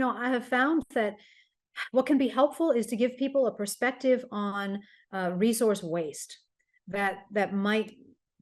I have found that what can be helpful is to give people a perspective on resource waste that might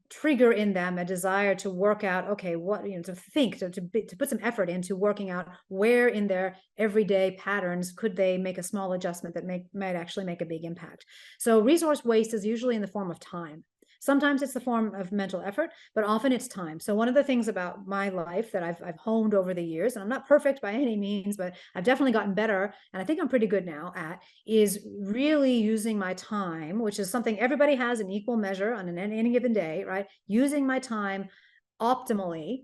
trigger in them a desire to work out, okay, what, to think, to put some effort into working out where in their everyday patterns could they make a small adjustment that might actually make a big impact. So resource waste is usually in the form of time. Sometimes it's the form of mental effort, but often it's time. So one of the things about my life that I've honed over the years, and I'm not perfect by any means, but I've definitely gotten better, and I think I'm pretty good now at, is really using my time, which is something everybody has in equal measure on any given day, right? Using my time optimally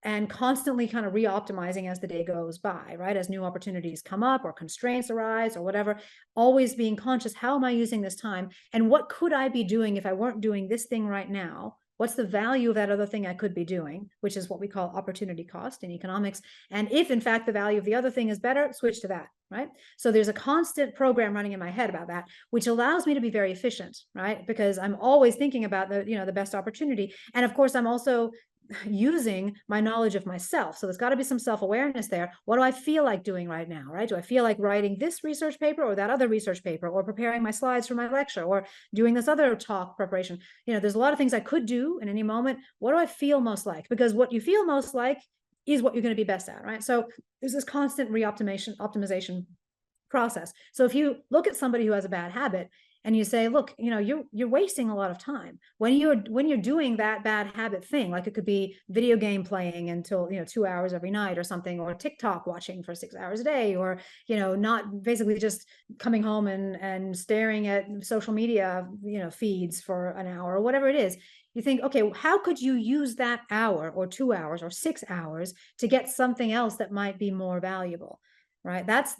and constantly kind of re-optimizing as the day goes by, right? As new opportunities come up or constraints arise or whatever, always being conscious, how am I using this time? And what could I be doing if I weren't doing this thing right now? What's the value of that other thing I could be doing, which is what we call opportunity cost in economics. And if in fact the value of the other thing is better, switch to that, right? So there's a constant program running in my head about that, which allows me to be very efficient, right? Because I'm always thinking about the best opportunity. And of course, I'm also using my knowledge of myself. So there's got to be some self-awareness there. What do I feel like doing right now, right? Do I feel like writing this research paper or that other research paper, or preparing my slides for my lecture, or doing this other talk preparation? There's a lot of things I could do in any moment. What do I feel most like? Because what you feel most like is what you're going to be best at, right? So there's this constant optimization process. So if you look at somebody who has a bad habit, and you say, look, you're wasting a lot of time when you're doing that bad habit thing. Like it could be video game playing until 2 hours every night or something, or TikTok watching for 6 hours a day, or not basically just coming home and staring at social media feeds for an hour or whatever it is. You think, okay, how could you use that hour or 2 hours or 6 hours to get something else that might be more valuable? Right? That's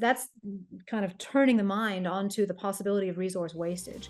kind of turning the mind onto the possibility of resource wastage.